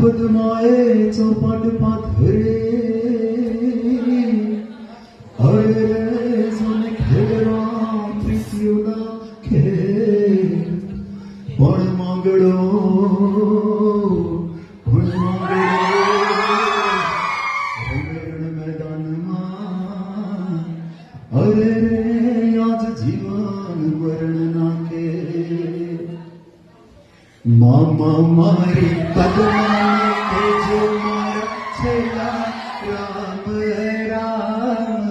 પદમાએ ચોપાટ પાથરે અરે રે સોને ખેલવા પ્રીતિઓના ખેલ પણ માંગડો રણ મેદાનમાં અરે રે આજ જીવન મરણ નાખે મામા મારી પદમાં કેજો મારા છેલ્લા રામ રામ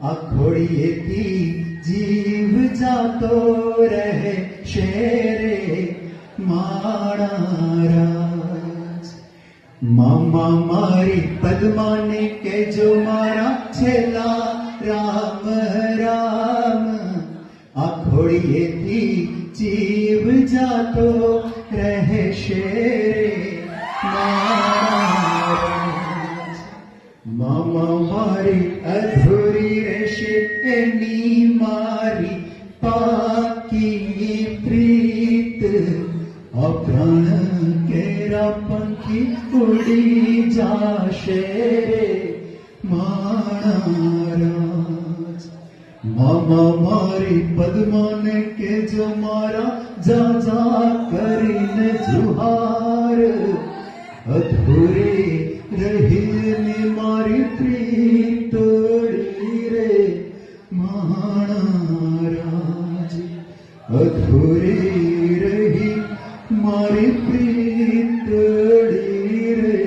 આ ખોડીએથી જીવ જાતો રહે શેરે માણા રાજ મામા મારી પદ્માને કેજો મારા છેલ્લા રામ રામ આ ખોડીએથી જીવ જાતો રહેશે મહારાજ મામા મારી અધૂરી રહેશે એની મારી પાકી પ્રીત અપ્રાણ કેરા પંખી ઉડી જાશે મહારાજ મામા મારી પદ્માને કેજો મારા જાજા કરીને જુહાર અધૂરી રહીને મારી પ્રીતડી રે મહારાજ અધૂરી રહી મારી પ્રીતડી રે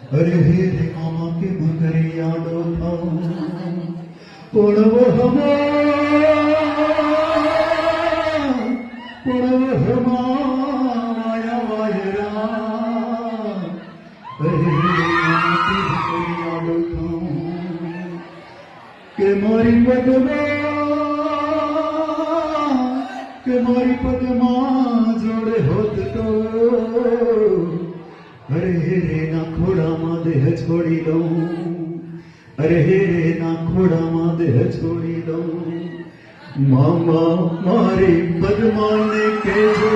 अरे हे रे मामा के मकरिया डोला पुणव हमारा वायरा अरे हे मामा के मकरिया डोला के मारी पदमा जोड़े होत तो अरे रे ना खोड़ाમાં દેહ છોડી દઉં અરે રે ના ખોડામાં દેહ છોડી દઉં મામા મારી પદ્માને કેજો